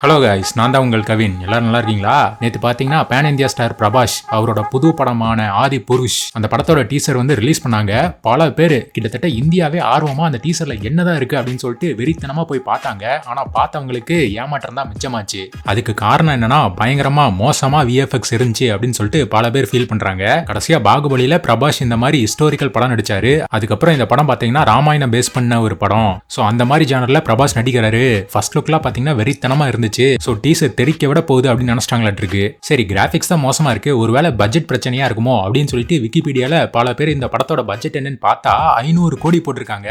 Hello guys, நான் தான் உங்கள் கவின். எல்லாரும் நல்லா இருக்கீங்களா? நேற்று பார்த்தீங்கன்னா பேன் இந்தியா ஸ்டார் பிரபாஸ் அவரோட புது படமான ஆதி புருஷ் அந்த படத்தோட டீசர் வந்து ரிலீஸ் பண்ணாங்க. பல பேர் கிட்டத்தட்ட இந்தியாவே ஆர்வமா அந்த டீசர்ல என்னதான் இருக்கு அப்படின்னு சொல்லிட்டு வெறித்தனமா போய் பார்த்தாங்க. ஆனா பார்த்தவங்களுக்கு ஏமாற்றம் தான் மிச்சமாச்சு. அதுக்கு காரணம் என்னன்னா, பயங்கரமா மோசமா விஎஃப்எக்ஸ் இருந்துச்சு அப்படின்னு சொல்லிட்டு பல பேர் ஃபீல் பண்றாங்க. கடைசியா பாகுபலியில பிரபாஸ் இந்த மாதிரி ஹிஸ்டாரிக்கல் படம் நடிச்சாரு. அதுக்கப்புறம் இந்த படம் பார்த்தீங்கன்னா ராமாயணம் பேஸ் பண்ண ஒரு படம். ஸோ அந்த மாதிரி ஜானர்ல பிரபாஸ் நடிக்கிறாரு. ஃபர்ஸ்ட் லுக்லாம் பார்த்தீங்கன்னா வெறித்தனமா இருந்துச்சு. சோ டீசர் தெரிக்க விட போகுது அப்படின்னு நினைச்சிட்டாங்களாட்டு இருக்கு. சரி, கிராபிக்ஸ் தான் மோசமா இருக்கு, ஒருவேளை பட்ஜெட் பிரச்சனையா இருக்குமோ அப்படின்னு சொல்லிட்டு விக்கிபீடியால பல பேர் இந்த படத்தோட பட்ஜெட் என்னன்னு பார்த்தா 500 கோடி போட்டிருக்காங்க.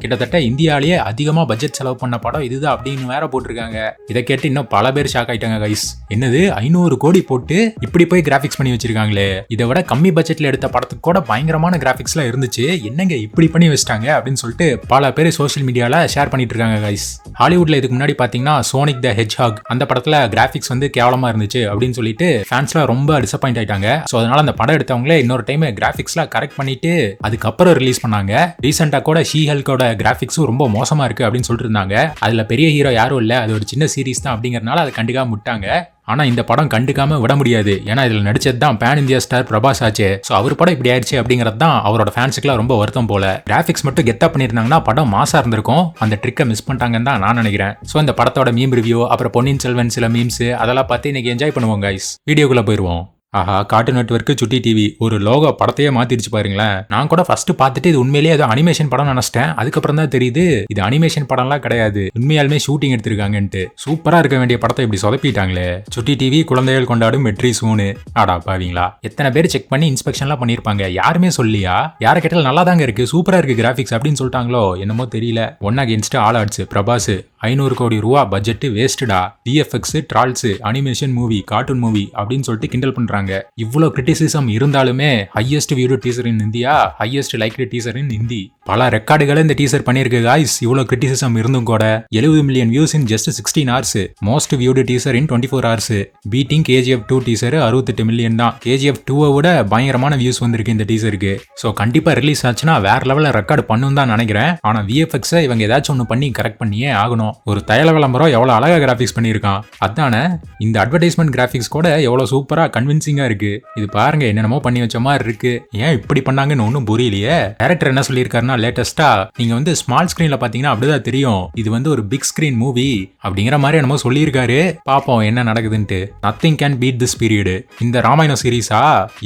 கிட்டத்தட்ட இந்தியாலேயே அதிகமா பட்ஜெட் செலவு பண்ண படம் இதுதான் அப்படின்னு வேற போட்டிருக்காங்க. இதை கேட்டு இன்னும் பல பேர் ஷாக் ஆயிட்டாங்க கைஸ். என்னது 500 கோடி போட்டு இப்படி போய் கிராபிக்ஸ் பண்ணி வச்சிருக்காங்களே, இதை விட கம்மி பட்ஜெட்ல எடுத்த படத்துக்கு கூட பயங்கரமான கிராபிக்ஸ்லாம் இருந்துச்சு, என்னங்க இப்படி பண்ணி வச்சிட்டாங்க அப்படின்னு சொல்லிட்டு பல பேர் சோஷியல் மீடியால ஷேர் பண்ணிட்டு இருக்காங்க கைஸ். ஹாலிவுட்ல இதுக்கு முன்னாடி பாத்தீங்கன்னா சோனிக் த ஹெட்ஜ்ஹாக் அந்த படத்துல கிராபிக்ஸ் வந்து கேவலமா இருந்துச்சு அப்படின்னு சொல்லிட்டு ஃபேன்ஸ்லாம் ரொம்ப டிசப்பாயிண்ட் ஆயிட்டாங்க. ஸோ அதனால அந்த படம் எடுத்தவங்களே இன்னொரு டைம் கிராபிக்ஸ்லாம் கரெக்ட் பண்ணிட்டு அதுக்கப்புறம் ரிலீஸ் பண்ணாங்க. ரீசெண்டா கூட ஷீ ஹல்கோட கிராபிக்ஸும் ரொம்ப மோசமா இருக்கு அப்படின்னு சொல்லிட்டு இருந்தாங்க. அதுல பெரிய ஹீரோ யாரும் இல்ல, அது ஒரு சின்ன சீரீஸ் தான் அப்படிங்கறதுனால அதை கண்டுக்காம விட்டாங்க. ஆனா இந்த படம் கண்டுக்காம விட முடியாது, ஏன்னா இதுல நடிச்சது தான் பேன் இந்தியா ஸ்டார் பிரபாஸ் ஆச்சு. சோ அவர் படம் இப்படி ஆயிடுச்சு அப்படிங்கிறது தான் அவரோட ஃபேன்ஸுக்குலாம் ரொம்ப வருத்தம் போல. கிராபிக்ஸ் மட்டும் கெத்தா பண்ணிருந்தாங்கன்னா படம் மாசா இருந்திருக்கும். அந்த ட்ரிக்கை மிஸ் பண்ணிட்டாங்கன்னு தான் நான் நினைக்கிறேன். சோ இந்த படத்தோட மீம் ரிவ்யூ, அப்புறம் பொன்னியின் செல்வன் சில மீம்ஸ் அதெல்லாம் பார்த்து இன்னைக்கு என்ஜாய் பண்ணுவோம் கைஸ். வீடியோக்குள்ள போயிருவோம். ஆஹா, கார்ட்டூன் நெட்வொர்க் சுட்டி டிவி ஒரு லோகோ படத்தையே மாத்திருச்சு பாருங்களேன். நான் கூட ஃபர்ஸ்ட் பார்த்துட்டு இது உண்மையிலேயே ஏதோ அனிமேஷன் படம் நினைச்சிட்டேன். அதுக்கப்புறம் தான் தெரியுது இது அனிமேஷன் படம்லாம் கிடையாது, உண்மையாலுமே ஷூட்டிங் எடுத்திருக்காங்கன்ட்டு. சூப்பரா இருக்க வேண்டிய படத்தை இப்படி சொதப்பிட்டாங்களே. சுட்டி டிவி குழந்தைகள் கொண்டாடும் வெற்றி சூனு. ஆடா பாவீங்களா, எத்தனை பேர் செக் பண்ணி இன்ஸ்பெக்ஷன்லாம் பண்ணிருப்பாங்க, யாருமே சொல்லியா? யார கேட்டாலும் நல்லா தாங்க இருக்கு, சூப்பரா இருக்கு கிராபிக்ஸ் அப்படின்னு சொல்லிட்டாங்களோ என்னமோ தெரியல. One against all odds Prabhas 500 crore ரூபா பட்ஜெட் வேஸ்டா, VFX trolls animation movie cartoon movie அப்படின்னு சொல்லிட்டு கிண்டல் பண்றாங்க. இவ்வளவு கிரிட்டிசிசம் இருந்தாலுமே highest viewed teaser in India, highest liked teaser in Hindi. பல ரெக்கார்டுகளை இந்த டீசர் பண்ணிருக்கு காய்ஸ். இவ்வளவு கிரிட்டிசிசம் இருந்தும் கூட 70 million views in just 16 hours. Most viewed teaser in 24 hours. Beating KGF 2 teaser 68 million தான். KGF 2 விட பயங்கரமான வியூஸ் வந்திருக்கு இந்த டீசருக்கு. சோ கண்டிப்பா ரிலீஸ் ஆச்சுன்னா வேற லெவல்ல ரெக்கார்டு பண்ணும் தான் நினைக்கிறேன். ஆனா விஎஃப்எக்ஸ் இவங்க ஏதாச்சும் ஒண்ணு பண்ணி கரெக்ட் பண்ணியே ஆகணும். ஒரு தைல விளம்பரம் எவ்வளவு அழகா கிராபிக்ஸ் பண்ணியிருக்கான், அதானே இந்த அட்வர்டைஸ்மெண்ட் கிராபிக்ஸ் கூட எவ்வளவு சூப்பரா கன்வின்சிங்கா இருக்கு. இது பாருங்க, என்னென்னமோ பண்ணி வச்ச மாதிரி இருக்கு. ஏன் இப்படி பண்ணாங்கன்னு ஒன்னும் புரியலையே. டைரக்டர் என்ன சொல்லியிருக்காருன்னா, லேட்டஸ்டா நீங்க வந்து ஸ்மால் ஸ்கிரீன்ல பாத்தீங்கன்னா அப்படிதான் தெரியும், இது வந்து ஒரு பிக் ஸ்கிரீன் மூவி அப்படிங்கிற மாதிரி என்னமோ சொல்லியிருக்காரு. பாப்போம் என்ன நடக்குதுன்ட்டு. Nothing can beat this period. இந்த ராமாயணம் சீரீஸா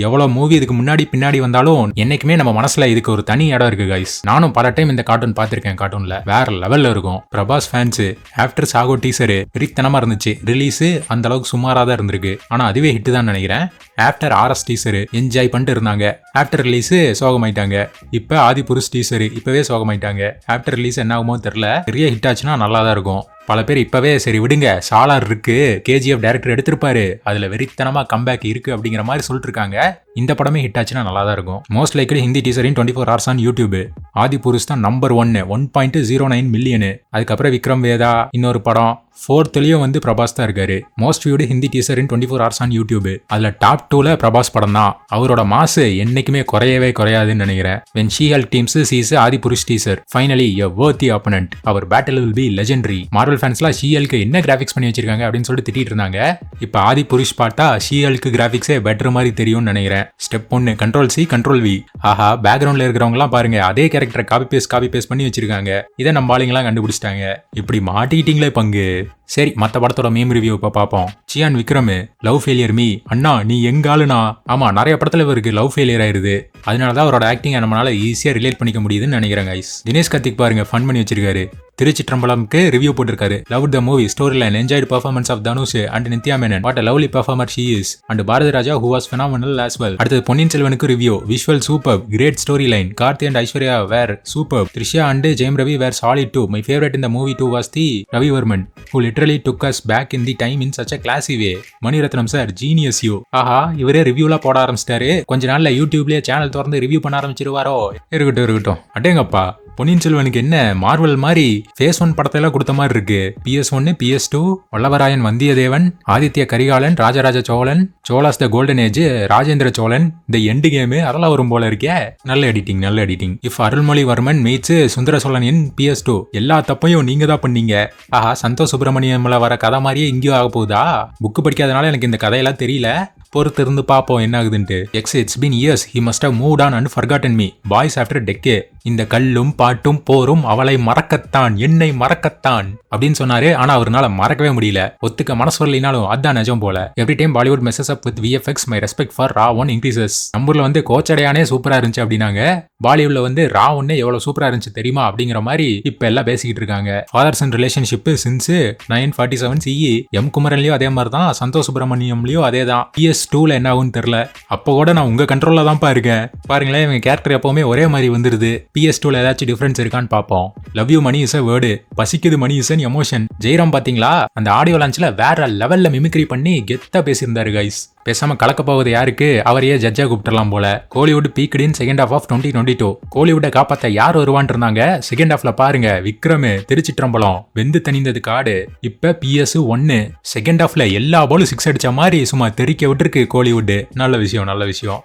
எவ்வளவு மூவி இதுக்கு முன்னாடி பின்னாடி வந்தாலும் என்னைக்குமே நம்ம மனசுல இதுக்கு ஒரு தனி இடம் இருக்கு கைஸ். நானும் பல டைம் இந்த கார்ட்டூன் பார்த்திருக்கேன். கார்ட்டூன்ல வேற லெவல்ல இருக்கும். Prabhas fans after sago teaser வெறித்தனமா இருந்துச்சு. ரிலீஸ் அந்த அளவுக்கு சுமாரா தான் இருந்திருக்கு, ஆனா அதுவே ஹிட் தான் நினைக்கிறேன். ஆஃப்டர் RS டீசர் என்ஜாய் பண்ணிட்டு இருந்தாங்க. ஆஃப்டர் ரிலீஸ் சோகமாயிட்டாங்க. இப்ப ஆதி புருஷ் டீசர் இப்பவே சோகமாயிட்டாங்க. ஆஃப்டர் ரிலீஸ் என்ன ஆகுமோ தெரியல. பெரிய ஹிட் ஆச்சுன்னா நல்லா தான் இருக்கும். பல பேர் இப்பவே சரி விடுங்க, சாலார் இருக்கு, KGF டைரக்டர் எடுத்திருப்பாரு, அதுல வெறித்தனமா கம்பேக் இருக்கு அப்படிங்கிற மாதிரி சொல்லிட்டு இருக்காங்க. இந்த படமே ஹிட் ஆச்சுன்னா நல்லா தான் இருக்கும். Most likely Hindi teaser in 24 hours on YouTube. Adipurush தான் நம்பர் 1 1.09 மில்லியன். அதுக்கப்புறம் விக்ரம் வேதா இன்னொரு படம் 4th வந்து பிரபாஸ் தான் இருக்காரு. Most viewed Hindi teaser in 24 hours on YouTube. அதுல டாப் 2ல பிரபாஸ் படம் தான். அவரோட மாசு என்னைக்குமே குறையவே குறையாதுன்னு நினைக்கிறேன். when she hulk teams sees Adipurush teaser finally a worthy opponent, our battle will be legendary. Marvel ஃபேன்ஸ்லாம் ஷீ ஹல்க் என்ன கிராபிக்ஸ் பண்ணி வச்சிருக்காங்க அப்படின்னு சொல்லிட்டு திட்டிட்டு இருந்தாங்க. இப்ப ஆதி புருஷ் பாட்டா ஷீ ஹல்க் கிராபிக்ஸே பெட்டர் மாதிரி தெரியும்னு நினைக்கிறேன். Step 1 Ctrl+C Ctrl+V. ஆஹா, பேக்ரவுண்ட்ல இருக்கிறவங்க எல்லாம் பாருங்க அதே கேரக்டரை காப்பி பேஸ்ட் பண்ணி வச்சிருக்காங்க. இதை நம்ம ஆளுங்கெல்லாம் கண்டுபிடிச்சிட்டாங்க. இப்படி மாட்டிக்கிட்டீங்களே பங்கு. சரி, மற்ற படத்தோட மீம் ரிவ்யூ இப்போ பார்ப்போம். Chiyaan Vikram love failure me. அண்ணா நீ எங்க ஆளுனா? ஆமா, நிறைய படத்துல இவருக்கு லவ் ஃபெயிலியர் ஆயிருது. அதனாலதான் அவரோட ஆக்டிங் நம்மளால ஈஸியா ரிலேட் பண்ணிக்க முடியுதுன்னு நினைக்கிறேன் கைஸ். தினேஷ் கார்த்திக் பாருங்க ஃபன் பண்ணி வச்சிருக்காரு. திருச்சிற்றம்பலம்க்கு ரிவ்யூ போட்டிருக்காரு. Love the movie story line, enjoyed performance of Dhanush and Nithya Menen, what a lovely performer she is, and Bharathi Raja who was phenomenal as well. அடுத்து பொன்னியின் செல்வனுக்கு review. Visual super, great story line, Karthi and Aishwarya were super, Trisha and Jayam Ravi were solid too. My favorite in the movie too was the Ravivarman who literally took us back in the time in such a classy way. Mani Ratnam sir genius you. ஆஹா, இவரே ரிவ்யூலாம் போட ஆரம்பிச்சிட்டாரு. கொஞ்ச நாள்ல யூடியூப்லயே channel திறந்து review பண்ண ஆரம்பிச்சிருவாரோ. இருக்கட்டும். அடேங்கப்பா, பொன்னியின் செல்வனுக்கு என்ன மார்வல் மாதிரி ஃபேஸ் 1 படத்தை எல்லாம் கொடுத்த மாதிரி இருக்கு. PS1 PS2 Vallavarayan Vandiyathevan Aditya Karikalan Rajaraja Cholan Cholas the golden age Rajendra Cholan இந்த எண்டு கேமு அதெல்லாம் வரும் போல இருக்கே. நல்ல editing. If Arulmozhivarman meets Sundara Cholan in PS2 எல்லா தப்பையும் நீங்க தான் பண்ணீங்க. ஆஹா, சந்தோஷ் சுப்பிரமணியம்ல வர கதை மாதிரியே இங்கேயும் ஆக போகுதா? புக்கு படிக்காதனால எனக்கு இந்த கதையெல்லாம் தெரியல. பொறுத்து இருந்து பாப்போம் என்ன ஆகுதுன்ட்டு. It's been years. He must have moved on and forgotten me. Boys after a decade. இந்த கல்லும் பாட்டும் போரும் அவளை மறக்கத்தான் என்னை மறக்கத்தான் அப்படின்னு சொன்னாரு. ஆனா அவரால் மறக்கவே முடியல. ஒத்துக்க மனசு வரலினாலும் அதான் நிஜம் போல. Every time Bollywood messes up with VFX my respect for Ra One increases. நம்மூர்ல வந்து கோச்சடையானே சூப்பரா இருந்துச்சு அப்படின்னாங்க. பாலிவுட்ல வந்து ரா ஒன்னே எவ்வளவு சூப்பரா இருந்துச்சு தெரியுமா அப்படிங்கிற மாதிரி இப்ப எல்லாம் பேசிக்கிட்டு இருக்காங்க. Fathers and relationship since 947 CE. M குமரன்லயும் அதே மாதிரி தான், சந்தோஷ் சுப்பிரமணியம்லயும் அதே தான். PS2ல என்ன ஆகும்னு தெரியல. அப்போ கூட நான் உங்க கண்ட்ரோல்ல தான் இருக்கேன். பாருங்களேன், இவங்க கேரக்டர் எப்பவுமே ஒரே மாதிரி வந்துருது. PS2ல ஏதாச்சும் டிஃபரன்ஸ் இருக்கான்னு பார்ப்போம். Love you money is a word, பசிக்குது money is an emotion. Jayaram பாத்தீங்களா, அந்த ஆடியோ லான்ச்ல வேற லெவல்ல மிமிக்ரி பண்ணி கெத்தா பேசியிருந்தாரு கைஸ். பேசாம கலக்க போவது யாருக்கு, அவரையே ஜட்ஜா கூப்பிட்டுலாம் போல. Kollywood peaked in second half of 2022. கோலிவுட்டை காப்பாத்த யார் வருவான் இருந்தாங்க. செகண்ட் ஹாஃப்ல பாருங்க, விக்ரம் திருச்சிற்றம்பலம் வெந்து தணிந்தது காடு. இப்ப PS1 செகண்ட் ஹாஃப்ல எல்லா பாலும் 6 அடிச்ச மாதிரி சும்மா தெரிக்க விட்டுருக்கு கோலிவுட். நல்ல விஷயம்.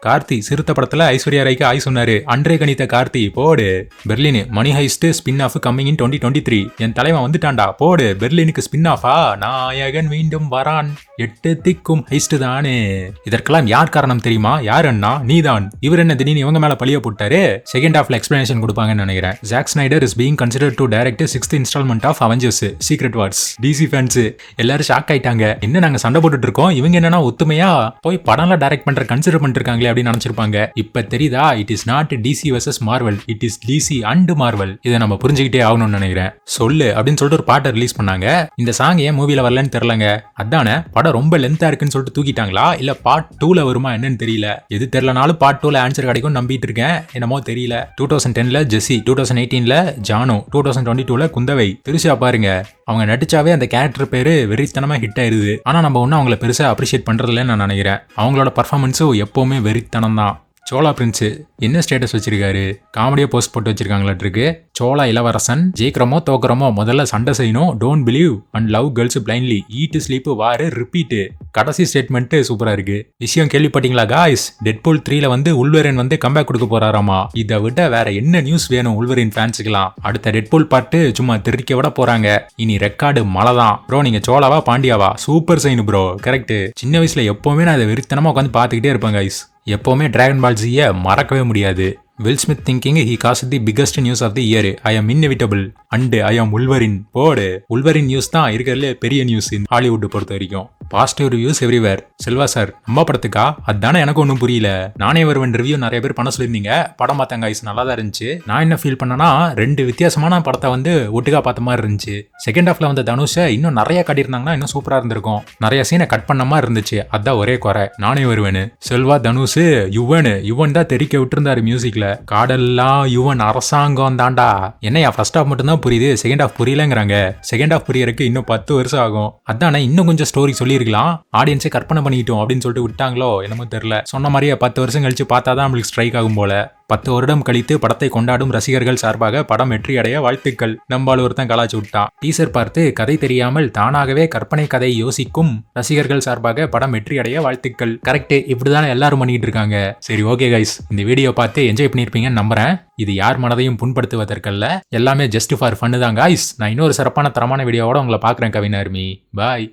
கார்த்தி சிறுத்த படத்துல ஐஸ்வர்யா ராய்க்கு ஆய் சொன்னாரு. அன்றே கணித்த கார்த்தி போடு. Berlin money heist spin off coming in 2023. என் தலைவன் வந்துட்டான்டா போடு. பெர்லினுக்கு ஸ்பின் ஆஃபா, நாயகன் மீண்டும் வரான், 8 திக்கும் ஹைஸ்ட் தானே. இதற்கெல்லாம் யார் காரணம் தெரியுமா? யார் அண்ணா? நீதான். இவர் என்ன திடீர்னு இவங்க மேல பழிய போட்டாரு? செகண்ட் ஹாஃப்ல எக்ஸ்பிளனேஷன் கொடுப்பாங்கன்னு நினைக்கிறேன். Jack Snyder is being considered to direct 6th installment of Avengers secret wars. DC fans எல்லாரும் ஷாக் ஆயிட்டாங்க. என்ன நாங்க சண்டை போட்டுட்டு இருக்கோம், இவங்க என்னன்னா ஒத்துமையா போய் படம்ல டைரக்ட் பண்ற கன்சிடர் பண்ணிட்டு இருக்காங்களே அப்படின்னு நினைச்சிருப்பாங்க. இப்ப தெரியுதா, it is not DC vs Marvel, it is DC and Marvel. இதை நம்ம புரிஞ்சுக்கிட்டே ஆகணும்னு நினைக்கிறேன். சொல்லு அப்படின்னு சொல்லிட்டு ஒரு பாட்டை ரிலீஸ் பண்ணாங்க. இந்த சாங் ஏன் மூவில வரலன்னு தெரியலங்க. அதானே படம் ரொம்ப லென்த்தா இருக்குன்னு சொல்லிட்டு தூக்கிட்டாங்களா, இல்ல பார்ட் 2ல வருமா என்னன்னு தெரியல. எது தெரியலனாலும் பார்ட் 2ல ஆன்சர் கிடைக்கும் நம்பிட்டு இருக்கேன். என்னமோ தெரியல. 2010ல ஜெசி, 2018ல ஜானு, 2022ல குந்தவை. திருஷா பாருங்க, அவங்க நடிச்சாவே அந்த கேரக்டர் பேரு வெறித்தனமா ஹிட் ஆயிருது. ஆனா நம்ம ஒன்னும் அவங்கள பெருசா அப்ரிஷியேட் பண்றதுல நான் நினைக்கிறேன். அவங்களோட பர்ஃபார்மன்ஸும் எப்பவுமே வெறித்தனம் தான். சோலா பிரின்ஸ் என்ன ஸ்டேட்டஸ் வச்சிருக்காரு, காமெடியா போஸ்ட் போட்டு வச்சிருக்காங்களாட்டு இருக்கு. சோலா இளவரசன் ஜெயிக்கிறோமோ தோக்குறோமோ முதல்ல சண்டை செய்யணும், don't believe and love girls blindly, eat sleep வாரு ரிப்பீட். கடைசி ஸ்டேட்மெண்ட் சூப்பரா இருக்கு. விஷயம் கேள்விப்பட்டீங்களா காய்ஸ், டெட்பூல் 3ல வந்து உல்வரின் வந்து கம்பேக் கொடுக்க போறாராமா. இதை விட வேற என்ன நியூஸ் வேணும் உல்வரின் ஃபேன்ஸுக்கலாம். அடுத்த டெட்பூல் பார்ட்டு சும்மா தெரிக்க விட போறாங்க. இனி ரெக்கார்டு மழை தான் ப்ரோ. நீங்க சோலாவா பாண்டியாவா? Super sign bro, correct. சின்ன வயசுல எப்பவுமே நான் அதை வெறித்தனமா உட்காந்து பாத்துக்கிட்டே இருப்பேன் கைஸ். எப்பவுமே டிராகன் பால் ஜியை மறக்கவே முடியாது. Will Smith thinking he caused the biggest news of the year. I am inevitable and I am Wolverine. போடு. Wolverine நியூஸ் தான் இருக்கிறதுல பெரிய நியூஸ் இந்த ஹாலிவுட் பொறுத்த வரைக்கும். Positive reviews everywhere. Selva sir நம்ம படத்துக்கா? அதானே எனக்கு ஒன்றும் புரியல. நானே வருவன் ரிவ்யூ நிறைய பேர் பண்ண சொல்லியிருந்தீங்க. படம் பார்த்தாங்க ஐஸ் நல்லா தான் இருந்துச்சு. நான் என்ன ஃபீல் பண்ணனா, 2 வித்தியாசமான படத்தை வந்து ஒட்டுக்கா பார்த்த மாதிரி இருந்துச்சு. செகண்ட் ஹாஃப்ல வந்து தனுஷை இன்னும் நிறைய காட்டியிருந்தாங்கன்னா இன்னும் சூப்பரா இருந்திருக்கும். நிறைய சீனை கட் பண்ண மாதிரி இருந்துச்சு. அதான் ஒரே குறை. நானே வருவேன்னு செல்வா தனுஷ் யுவன் தான் தெரிக்க விட்டுருந்தாரு மியூசிக்ல. காடெல்லாம் யுவன் அரசாங்கம் தாண்டா. என்னையா ஃபர்ஸ்ட் ஹாஃப் மட்டும் தான் புரியுது, செகண்ட் ஹாஃப் புரியலங்கிறாங்க. செகண்ட் ஹாஃப் புரியறதுக்கு இன்னும் 10 வருஷம் ஆகும். அதானே இன்னும் கொஞ்சம் ஸ்டோரி சொல்லியிருக்கலாம். ஆடியன்ஸே கற்பனை பண்ணிக்கிட்டோம் அப்படின்னு சொல்லிட்டு விட்டாங்களோ என்னமோ தெரியல. சொன்ன மாதிரியே 10 வருஷம் கழிச்சு பார்த்தாதான் நம்மளுக்கு ஸ்ட்ரைக் ஆகும் போல. 10 வருடம் கழித்து படத்தை கொண்டாடும் ரசிகர்கள் சார்பாக படம் வெற்றி அடைய வாழ்த்துக்கள். நம்பால் ஒருத்தன் கலாச்சு விட்டான். டீசர் பார்த்து கதை தெரியாமல் தானாகவே கற்பனை கதை யோசிக்கும் ரசிகர்கள் சார்பாக படம் வெற்றி அடைய வாழ்த்துக்கள். கரெக்ட், இப்படிதானே எல்லாரும் பண்ணிட்டு இருக்காங்க. சரி ஓகே கைஸ், இந்த வீடியோ பார்த்து என்ஜாய் பண்ணிருப்பீங்கன்னு நம்புறேன். இது யார் மனதையும் புண்படுத்துவதற்கல்ல, எல்லாமே ஜஸ்ட் ஃபார் ஃபன்னு தான் கைஸ். நான் இன்னொரு சிறப்பான தரமான வீடியோவோட உங்களை பார்க்குறேன். கவின் ஆர்மி பாய்.